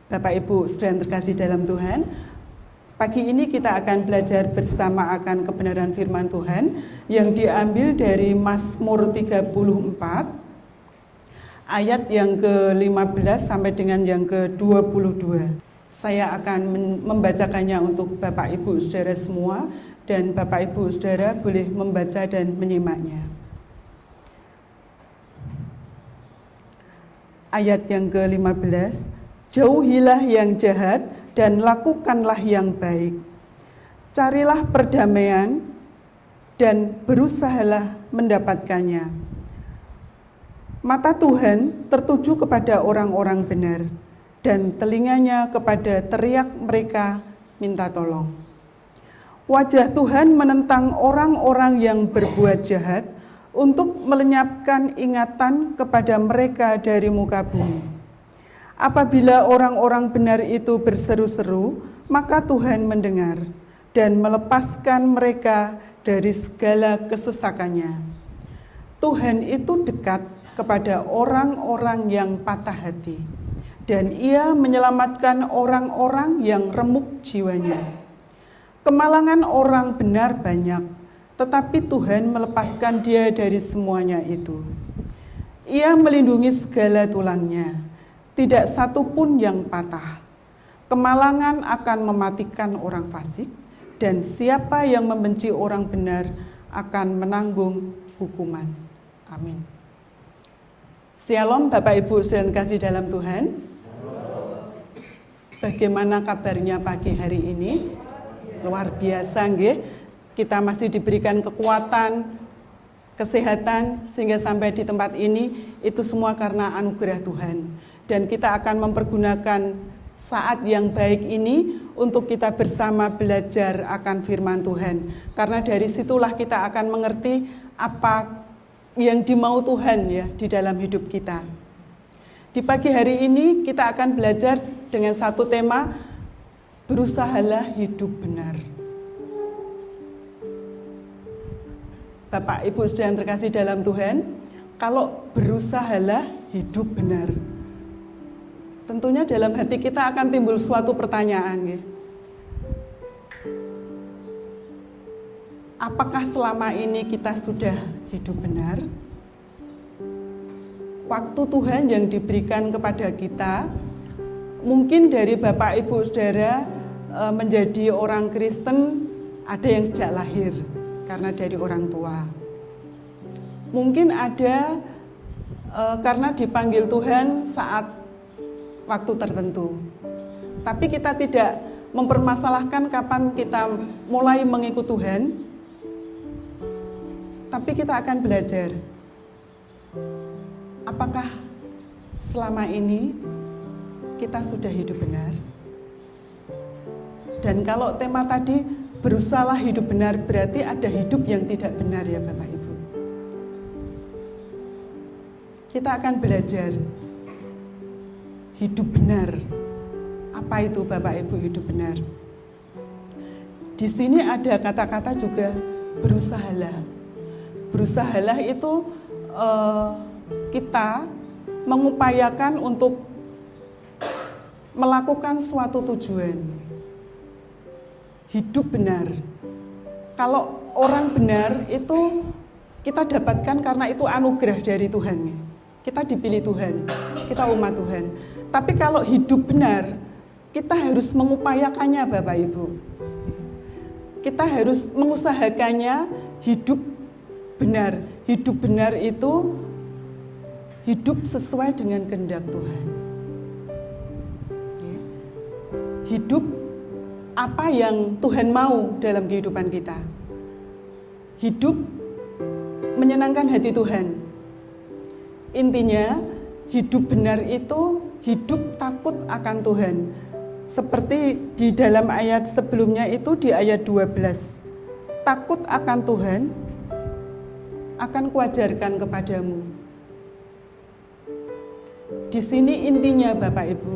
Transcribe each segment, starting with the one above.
Bapak Ibu saudara terkasih dalam Tuhan, pagi ini kita akan belajar bersama akan kebenaran firman Tuhan yang diambil dari Mazmur 34 ayat yang ke-15 sampai dengan yang ke-22. Saya akan membacakannya untuk Bapak Ibu saudara semua, dan Bapak Ibu saudara boleh membaca dan menyimaknya. Ayat yang ke-15, jauhilah yang jahat dan lakukanlah yang baik. Carilah perdamaian dan berusahalah mendapatkannya. Mata Tuhan tertuju kepada orang-orang benar, dan telinganya kepada teriak mereka minta tolong. Wajah Tuhan menentang orang-orang yang berbuat jahat untuk melenyapkan ingatan kepada mereka dari muka bumi. Apabila orang-orang benar itu berseru-seru, maka Tuhan mendengar dan melepaskan mereka dari segala kesesakannya. Tuhan itu dekat kepada orang-orang yang patah hati, dan Ia menyelamatkan orang-orang yang remuk jiwanya. Kemalangan orang benar banyak, tetapi Tuhan melepaskan dia dari semuanya itu. Ia melindungi segala tulangnya, tidak satu pun yang patah. Kemalangan akan mematikan orang fasik, dan siapa yang membenci orang benar akan menanggung hukuman. Amin. Shalom Bapak Ibu saudara kasih dalam Tuhan. Bagaimana kabarnya pagi hari ini? Luar biasa nggih. Kita masih diberikan kekuatan, kesehatan sehingga sampai di tempat ini, itu semua karena anugerah Tuhan. Dan kita akan mempergunakan saat yang baik ini untuk kita bersama belajar akan firman Tuhan. Karena dari situlah kita akan mengerti apa yang dimau Tuhan ya di dalam hidup kita. Di pagi hari ini kita akan belajar dengan satu tema, berusahalah hidup benar. Bapak Ibu saudara yang terkasih dalam Tuhan, kalau berusahalah hidup benar, tentunya dalam hati kita akan timbul suatu pertanyaan. Apakah selama ini kita sudah hidup benar? Waktu Tuhan yang diberikan kepada kita, mungkin dari Bapak Ibu saudara menjadi orang Kristen, ada yang sejak lahir karena dari orang tua. Mungkin ada karena dipanggil Tuhan saat waktu tertentu. Tapi kita tidak mempermasalahkan kapan kita mulai mengikut Tuhan. Tapi kita akan belajar. Apakah selama ini kita sudah hidup benar? Dan kalau tema tadi berusahalah hidup benar, berarti ada hidup yang tidak benar ya Bapak Ibu. Kita akan belajar hidup benar. Apa itu Bapak Ibu hidup benar? Di sini ada kata-kata juga berusahalah. Berusahalah itu kita mengupayakan untuk melakukan suatu tujuan. Hidup benar. Kalau orang benar itu kita dapatkan karena itu anugerah dari Tuhan. Kita dipilih Tuhan, kita umat Tuhan. Tapi kalau hidup benar, kita harus mengupayakannya Bapak Ibu. Kita harus mengusahakannya hidup benar. Hidup benar itu hidup sesuai dengan kehendak Tuhan. Hidup apa yang Tuhan mau dalam kehidupan kita. Hidup menyenangkan hati Tuhan. Intinya, hidup benar itu hidup takut akan Tuhan. Seperti di dalam ayat sebelumnya itu di ayat 12. Takut akan Tuhan akan kuajarkan kepadamu. Di sini intinya Bapak Ibu.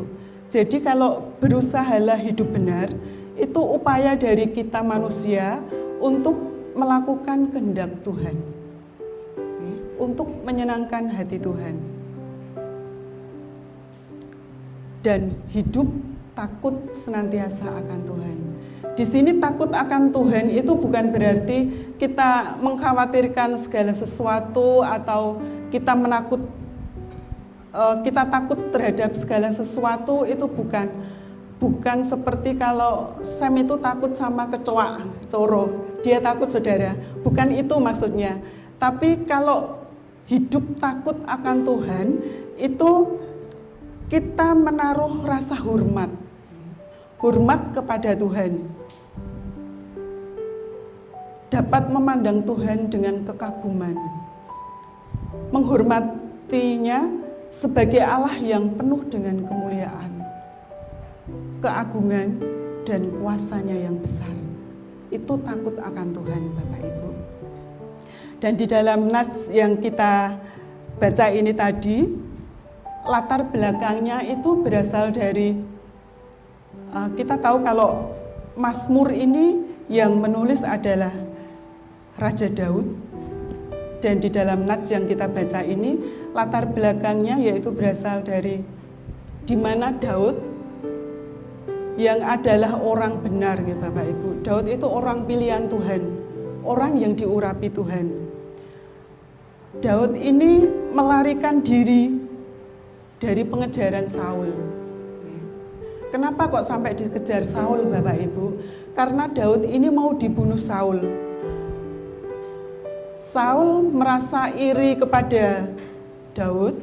Jadi kalau berusahalah hidup benar, itu upaya dari kita manusia untuk melakukan kehendak Tuhan. Untuk menyenangkan hati Tuhan. dan hidup takut senantiasa akan Tuhan. Di sini takut akan Tuhan itu bukan berarti kita mengkhawatirkan segala sesuatu atau kita kita takut terhadap segala sesuatu, itu bukan seperti kalau Sam itu takut sama kecoa, coro, dia takut saudara, bukan itu maksudnya. Tapi kalau hidup takut akan Tuhan itu kita menaruh rasa hormat kepada Tuhan, dapat memandang Tuhan dengan kekaguman, menghormatinya sebagai Allah yang penuh dengan kemuliaan, keagungan, dan kuasanya yang besar. Itu takut akan Tuhan, Bapak Ibu. Dan di dalam nas yang kita baca ini tadi, latar belakangnya itu berasal dari, kita tahu kalau Mazmur ini yang menulis adalah Raja Daud. Dan di dalam nats yang kita baca ini, latar belakangnya yaitu berasal dari di mana Daud yang adalah orang benar, ya Bapak Ibu. Daud itu orang pilihan Tuhan, orang yang diurapi Tuhan. Daud ini melarikan diri dari pengejaran Saul. Kenapa kok sampai dikejar Saul, Bapak Ibu? Karena Daud ini mau dibunuh Saul. Saul merasa iri kepada Daud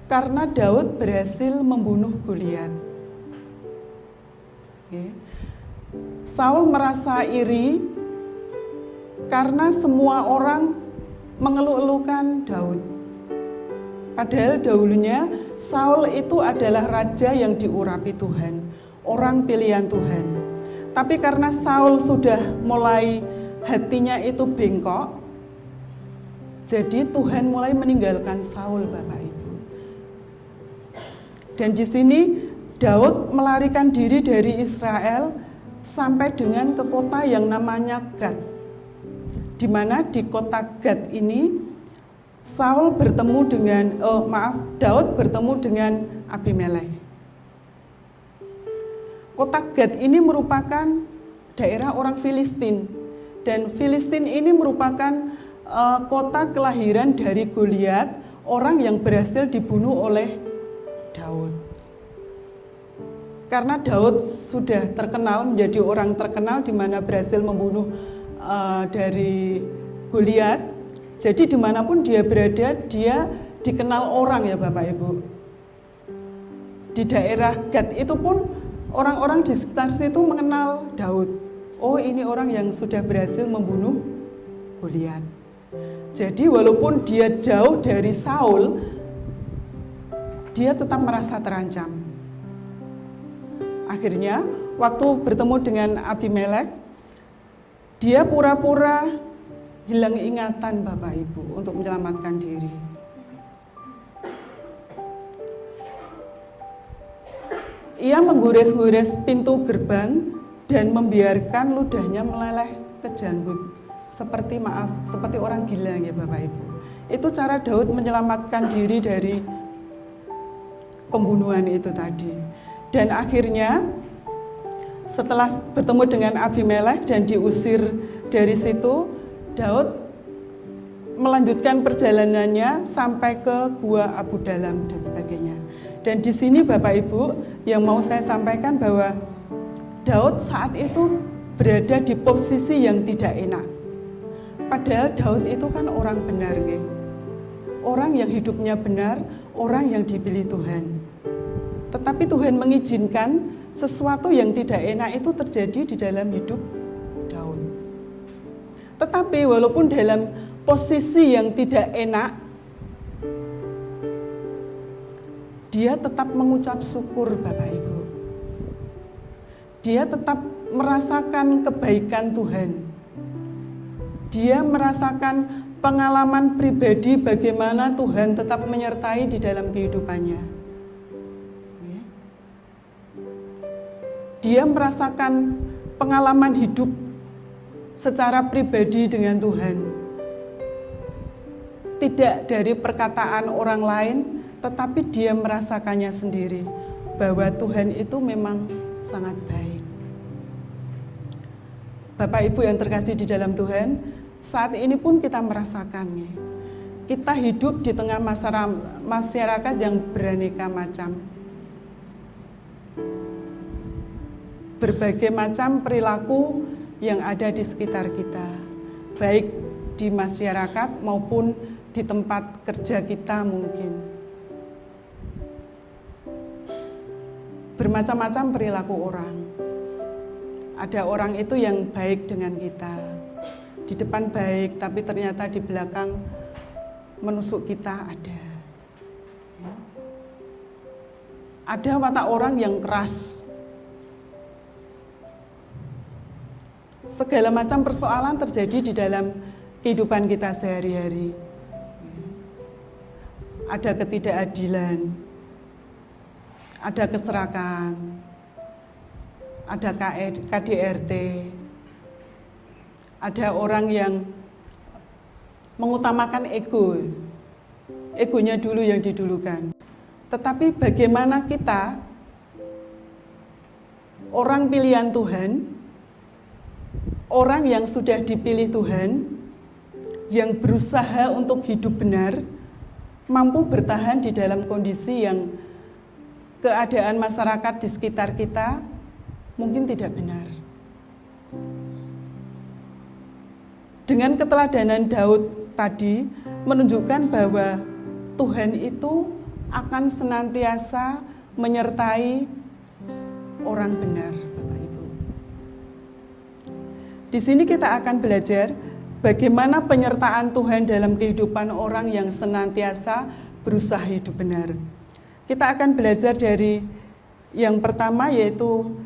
karena Daud berhasil membunuh Goliat. Saul merasa iri karena semua orang mengeluh-elukan Daud. Padahal dahulunya Saul itu adalah raja yang diurapi Tuhan, orang pilihan Tuhan. Tapi karena Saul sudah mulai hatinya itu bengkok, jadi Tuhan mulai meninggalkan Saul, Bapak Ibu. Dan di sini Daud melarikan diri dari Israel sampai dengan ke kota yang namanya Gad. Di mana di kota Gad ini Daud bertemu dengan Abimelek. Kota Gad ini merupakan daerah orang Filistin, dan Filistin ini merupakan kota kelahiran dari Goliat, orang yang berhasil dibunuh oleh Daud. Karena Daud sudah terkenal, menjadi orang terkenal di mana berhasil membunuh dari Goliat. Jadi dimanapun dia berada, dia dikenal orang, ya Bapak Ibu. Di daerah Gad itu pun orang-orang di sekitar situ mengenal Daud. Oh, ini orang yang sudah berhasil membunuh Goliat. Jadi walaupun dia jauh dari Saul, dia tetap merasa terancam. Akhirnya waktu bertemu dengan Abimelek, dia pura-pura hilang ingatan, Bapak Ibu, untuk menyelamatkan diri. Ia menggores-gores pintu gerbang dan membiarkan ludahnya meleleh ke janggut. Seperti orang gila, ya Bapak Ibu. Itu cara Daud menyelamatkan diri dari pembunuhan itu tadi. Dan akhirnya setelah bertemu dengan Abimelek dan diusir dari situ, Daud melanjutkan perjalanannya sampai ke Gua Abu Dalam dan sebagainya. Dan di sini Bapak Ibu, yang mau saya sampaikan bahwa Daud saat itu berada di posisi yang tidak enak. Padahal Daud itu kan orang benar, orang yang hidupnya benar, orang yang dipilih Tuhan. Tetapi Tuhan mengizinkan sesuatu yang tidak enak itu terjadi di dalam hidup Daud. Tetapi walaupun dalam posisi yang tidak enak, dia tetap mengucap syukur, Bapak Ibu. Dia tetap merasakan kebaikan Tuhan. Dia merasakan pengalaman pribadi bagaimana Tuhan tetap menyertai di dalam kehidupannya. Dia merasakan pengalaman hidup secara pribadi dengan Tuhan. Tidak dari perkataan orang lain, tetapi dia merasakannya sendiri. bahwa Tuhan itu memang sangat baik. Bapak Ibu yang terkasih di dalam Tuhan, saat ini pun kita merasakannya. Kita hidup di tengah masyarakat yang beraneka macam. Berbagai macam perilaku yang ada di sekitar kita, baik di masyarakat maupun di tempat kerja kita mungkin. Bermacam-macam perilaku orang. Ada orang itu yang baik dengan kita, di depan baik, tapi ternyata di belakang menusuk kita ada. Ada watak orang yang keras. Segala macam persoalan terjadi di dalam kehidupan kita sehari-hari. Ada ketidakadilan, ada keserakahan, ada KDRT, ada orang yang mengutamakan egonya dulu yang didulukan. Tetapi bagaimana kita, orang pilihan Tuhan, orang yang sudah dipilih Tuhan, yang berusaha untuk hidup benar, mampu bertahan di dalam kondisi yang keadaan masyarakat di sekitar kita mungkin tidak benar. Dengan keteladanan Daud tadi menunjukkan bahwa Tuhan itu akan senantiasa menyertai orang benar, Bapak Ibu. Di sini kita akan belajar bagaimana penyertaan Tuhan dalam kehidupan orang yang senantiasa berusaha hidup benar. Kita akan belajar dari yang pertama, yaitu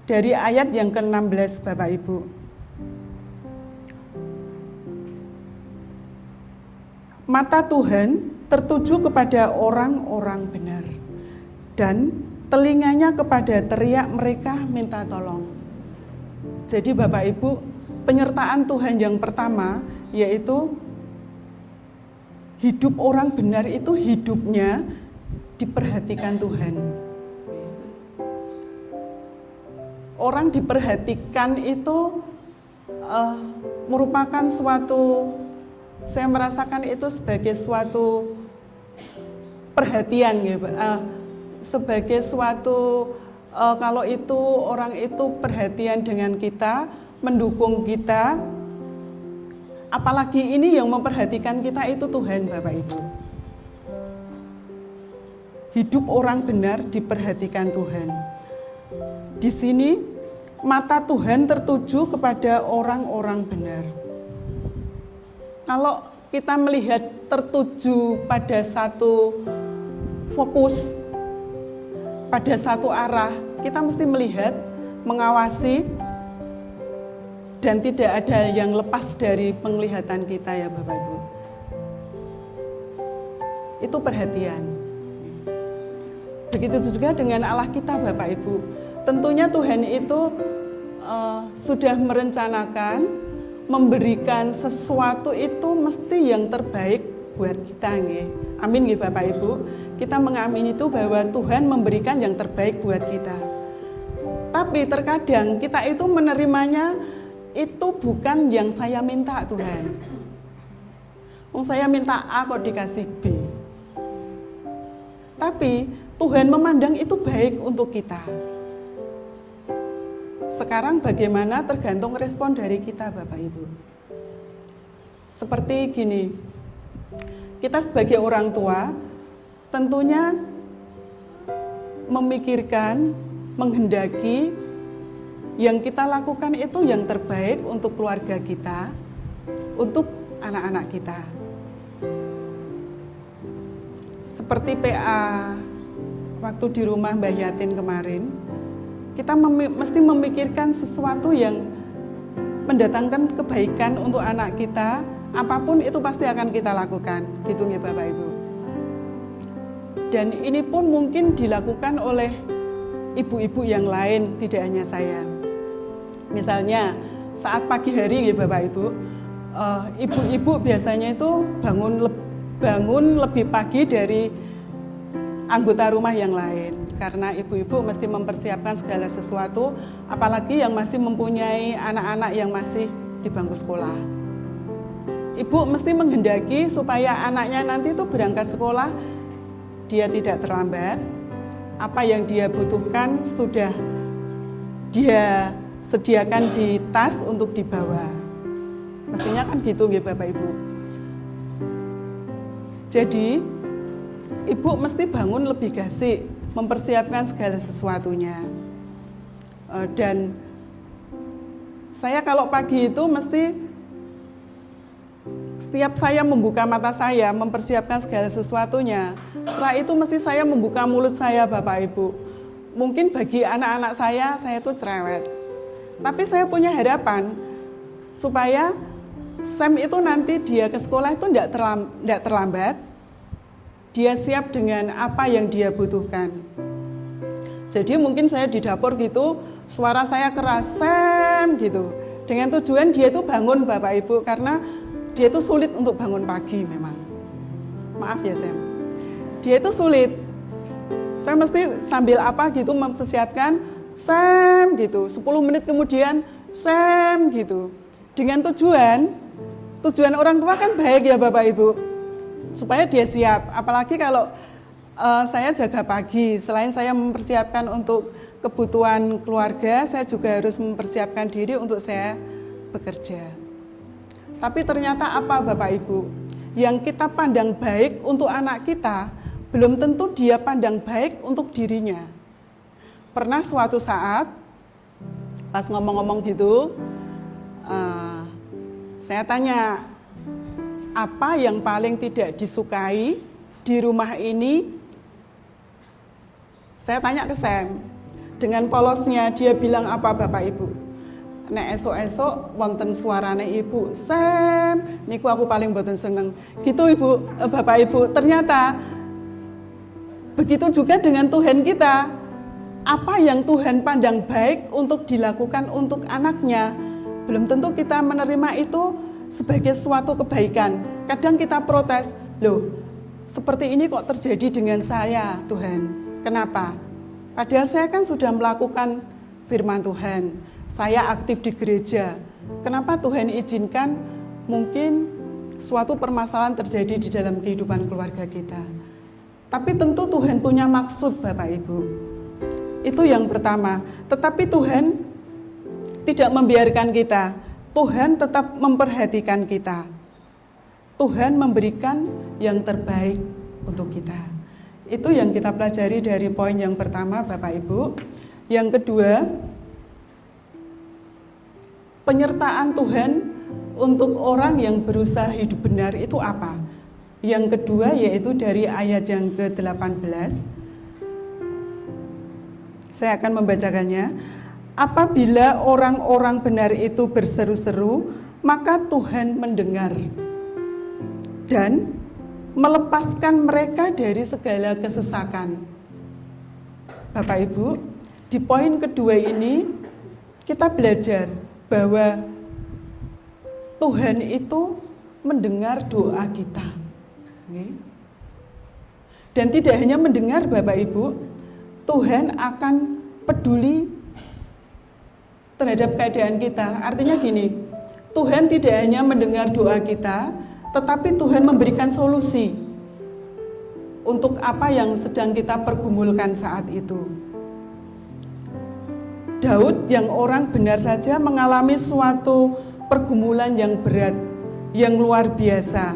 dari ayat yang ke-16, Bapak Ibu. Mata Tuhan tertuju kepada orang-orang benar, dan telinganya kepada teriak mereka minta tolong. Jadi Bapak Ibu, penyertaan Tuhan yang pertama yaitu hidup orang benar itu hidupnya diperhatikan Tuhan. Orang diperhatikan itu merupakan suatu, saya merasakan itu sebagai suatu perhatian, sebagai suatu kalau itu orang itu perhatian dengan kita, mendukung kita, apalagi ini yang memperhatikan kita itu Tuhan, Bapak Ibu. Hidup orang benar diperhatikan Tuhan. Di sini mata Tuhan tertuju kepada orang-orang benar. Kalau kita melihat tertuju pada satu fokus, pada satu arah, kita mesti melihat, mengawasi, dan tidak ada yang lepas dari penglihatan kita ya Bapak Ibu. Itu perhatian. Begitu juga dengan Allah kita Bapak Ibu. Tentunya Tuhan itu sudah merencanakan, memberikan sesuatu itu mesti yang terbaik buat kita nggih. Amin nggih Bapak Ibu. Kita mengamini itu bahwa Tuhan memberikan yang terbaik buat kita. Tapi terkadang kita itu menerimanya itu bukan yang saya minta Tuhan. Saya minta A kok dikasih B. Tapi Tuhan memandang itu baik untuk kita. Sekarang bagaimana tergantung respon dari kita Bapak Ibu. Seperti gini, kita sebagai orang tua tentunya memikirkan, menghendaki yang kita lakukan itu yang terbaik untuk keluarga kita, untuk anak-anak kita. Seperti PA waktu di rumah Mbak Yatin kemarin, kita mesti memikirkan sesuatu yang mendatangkan kebaikan untuk anak kita, apapun itu pasti akan kita lakukan, gitu ya Bapak Ibu. Dan ini pun mungkin dilakukan oleh ibu-ibu yang lain, tidak hanya saya. Misalnya saat pagi hari ya Bapak Ibu, ibu-ibu biasanya itu bangun lebih pagi dari anggota rumah yang lain. karena ibu-ibu mesti mempersiapkan segala sesuatu, apalagi yang masih mempunyai anak-anak yang masih di bangku sekolah. Ibu mesti menghendaki supaya anaknya nanti itu berangkat sekolah, dia tidak terlambat. Apa yang dia butuhkan sudah dia sediakan di tas untuk dibawa. Mestinya kan gitu ya Bapak Ibu. Jadi ibu mesti bangun lebih gasik, mempersiapkan segala sesuatunya. Dan saya kalau pagi itu mesti setiap saya membuka mata saya, mempersiapkan segala sesuatunya. Setelah itu mesti saya membuka mulut saya Bapak Ibu. Mungkin bagi anak-anak saya itu cerewet. Tapi saya punya harapan supaya Sam itu nanti dia ke sekolah itu tidak terlambat. Dia siap dengan apa yang dia butuhkan. Jadi mungkin saya di dapur gitu, suara saya keras, Sam gitu. Dengan tujuan dia itu bangun Bapak Ibu, karena dia itu sulit untuk bangun pagi memang. Maaf ya Sam. Dia itu sulit. Saya mesti sambil apa gitu mempersiapkan, Sam gitu. 10 menit kemudian, Sam gitu. Dengan tujuan orang tua kan baik ya Bapak Ibu, supaya dia siap. Apalagi kalau saya jaga pagi, selain saya mempersiapkan untuk kebutuhan keluarga, saya juga harus mempersiapkan diri untuk saya bekerja. Tapi ternyata apa Bapak Ibu, yang kita pandang baik untuk anak kita, belum tentu dia pandang baik untuk dirinya. Pernah suatu saat, pas ngomong-ngomong gitu, saya tanya, apa yang paling tidak disukai di rumah ini? Saya tanya ke Sam. Dengan polosnya dia bilang apa Bapak Ibu? Nek esok-esok wonten suarane ibu, Sam, niku aku paling mboten seneng. Gitu Ibu, Bapak Ibu. Ternyata begitu juga dengan Tuhan kita. Apa yang Tuhan pandang baik untuk dilakukan untuk anaknya, belum tentu kita menerima itu sebagai suatu kebaikan. Kadang kita protes, loh seperti ini kok terjadi dengan saya Tuhan, kenapa? Padahal saya kan sudah melakukan firman Tuhan, saya aktif di gereja, kenapa Tuhan izinkan mungkin suatu permasalahan terjadi di dalam kehidupan keluarga kita? Tapi tentu Tuhan punya maksud Bapak Ibu, itu yang pertama. Tetapi Tuhan tidak membiarkan kita, Tuhan tetap memperhatikan kita. Tuhan memberikan yang terbaik untuk kita. Itu yang kita pelajari dari poin yang pertama Bapak Ibu. Yang kedua, penyertaan Tuhan untuk orang yang berusaha hidup benar itu apa? Yang kedua yaitu dari ayat yang ke-18. Saya akan membacakannya. Apabila orang-orang benar itu berseru-seru, maka Tuhan mendengar dan melepaskan mereka dari segala kesesakan. Bapak Ibu, di poin kedua ini kita belajar bahwa Tuhan itu mendengar doa kita. Dan tidak hanya mendengar Bapak Ibu, Tuhan akan peduli terhadap keadaan kita. Artinya gini, Tuhan tidak hanya mendengar doa kita, tetapi Tuhan memberikan solusi untuk apa yang sedang kita pergumulkan saat itu. Daud yang orang benar saja mengalami suatu pergumulan yang berat, yang luar biasa,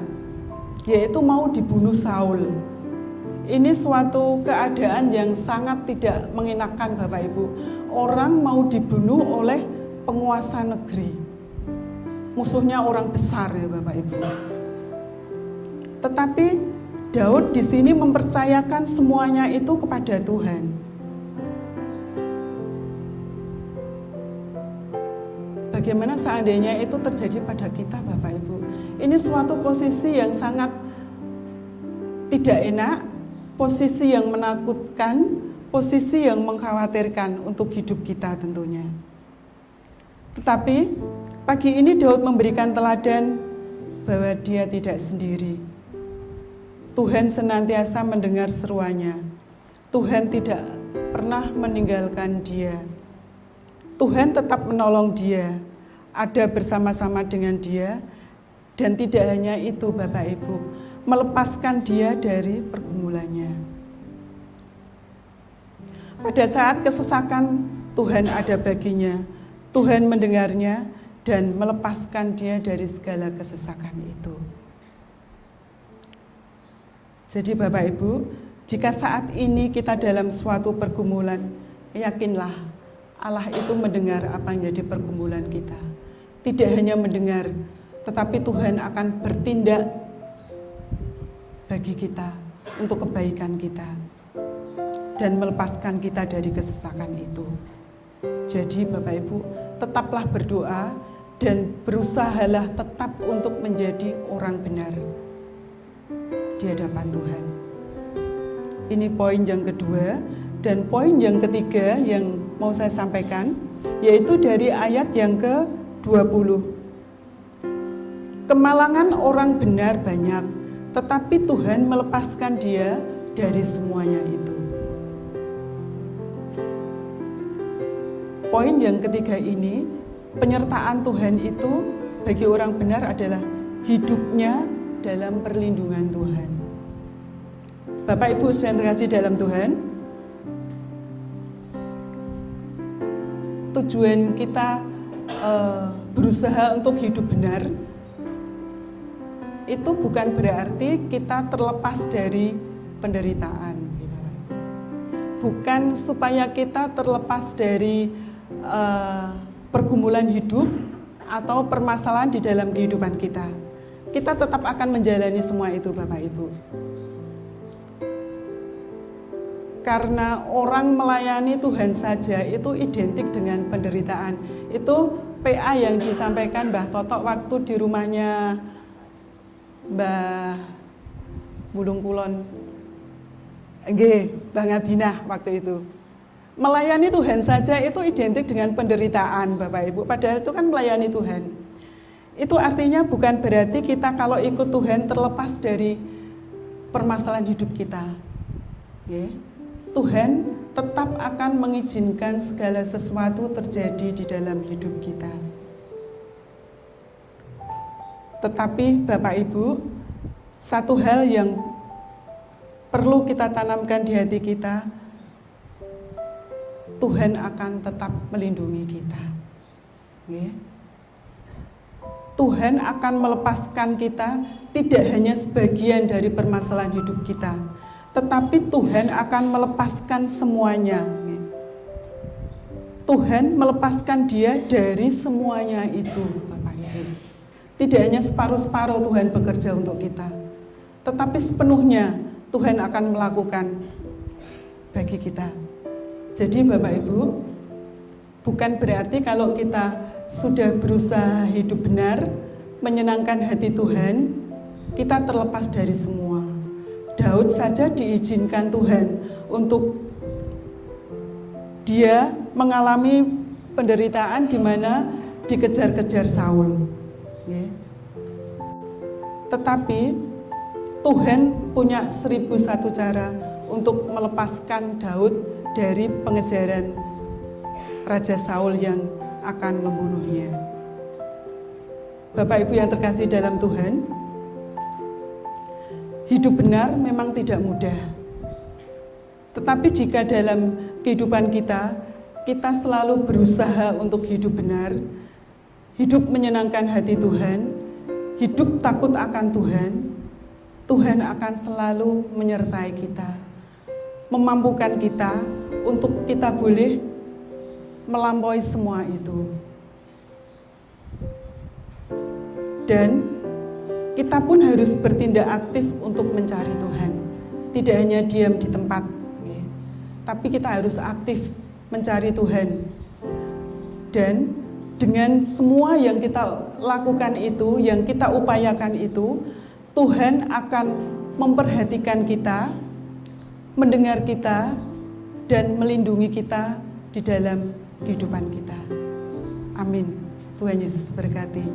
yaitu mau dibunuh Saul. Ini suatu keadaan yang sangat tidak mengenakan Bapak Ibu. Orang mau dibunuh oleh penguasa negeri. Musuhnya orang besar ya Bapak Ibu. Tetapi Daud di sini mempercayakan semuanya itu kepada Tuhan. Bagaimana seandainya itu terjadi pada kita Bapak Ibu? Ini suatu posisi yang sangat tidak enak, posisi yang menakutkan, posisi yang mengkhawatirkan untuk hidup kita tentunya. Tetapi pagi ini Daud memberikan teladan bahwa dia tidak sendiri. Tuhan senantiasa mendengar seruannya. Tuhan tidak pernah meninggalkan dia. Tuhan tetap menolong dia, ada bersama-sama dengan dia, dan tidak hanya itu Bapak Ibu, melepaskan dia dari pergumulannya. Pada saat kesesakan, Tuhan ada baginya, Tuhan mendengarnya, dan melepaskan dia dari segala kesesakan itu. Jadi Bapak Ibu, jika saat ini kita dalam suatu pergumulan, yakinlah Allah itu mendengar apa yang jadi pergumulan kita. Tidak hanya mendengar, tetapi Tuhan akan bertindak bagi kita, untuk kebaikan kita, dan melepaskan kita dari kesesakan itu. Jadi Bapak Ibu, tetaplah berdoa dan berusahalah tetap untuk menjadi orang benar di hadapan Tuhan. Ini poin yang kedua, dan poin yang ketiga yang mau saya sampaikan, yaitu dari ayat yang ke-20. Kemalangan orang benar banyak, tetapi Tuhan melepaskan dia dari semuanya itu. Poin yang ketiga ini, penyertaan Tuhan itu bagi orang benar adalah hidupnya dalam perlindungan Tuhan. Bapak Ibu yang terkasih dalam Tuhan, tujuan kita berusaha untuk hidup benar itu bukan berarti kita terlepas dari penderitaan. Bukan supaya kita terlepas dari pergumulan hidup atau permasalahan di dalam kehidupan kita. Kita tetap akan menjalani semua itu Bapak Ibu. Karena orang melayani Tuhan saja itu identik dengan penderitaan. Itu PA yang disampaikan Mbah Totok waktu di rumahnya Mbah Bulung Kulon. Nggih, Mbah Ngadinah waktu itu. Melayani Tuhan saja itu identik dengan penderitaan Bapak Ibu. Padahal itu kan melayani Tuhan. Itu artinya bukan berarti kita kalau ikut Tuhan terlepas dari permasalahan hidup kita. Tuhan tetap akan mengizinkan segala sesuatu terjadi di dalam hidup kita. Tetapi Bapak Ibu, satu hal yang perlu kita tanamkan di hati kita, Tuhan akan tetap melindungi kita. Tuhan akan melepaskan kita tidak hanya sebagian dari permasalahan hidup kita, tetapi Tuhan akan melepaskan semuanya. Tuhan melepaskan dia dari semuanya itu, Bapak Ibu. Tidak hanya separuh-separuh Tuhan bekerja untuk kita, tetapi sepenuhnya Tuhan akan melakukan bagi kita. Jadi Bapak Ibu, bukan berarti kalau kita sudah berusaha hidup benar, menyenangkan hati Tuhan, kita terlepas dari semua. Daud saja diizinkan Tuhan untuk dia mengalami penderitaan di mana dikejar-kejar Saul. Tetapi Tuhan punya 1001 cara untuk melepaskan Daud dari pengejaran Raja Saul yang akan membunuhnya. Bapak Ibu yang terkasih dalam Tuhan, hidup benar memang tidak mudah. Tetapi jika dalam kehidupan kita, kita selalu berusaha untuk hidup benar, hidup menyenangkan hati Tuhan, hidup takut akan Tuhan, Tuhan akan selalu menyertai kita, memampukan kita untuk kita boleh melampaui semua itu. Dan kita pun harus bertindak aktif untuk mencari Tuhan. Tidak hanya diam di tempat, tapi kita harus aktif mencari Tuhan. Dan dengan semua yang kita lakukan itu, yang kita upayakan itu, Tuhan akan memperhatikan kita, mendengar kita, dan melindungi kita di dalam kehidupan kita. Amin. Tuhan Yesus berkati.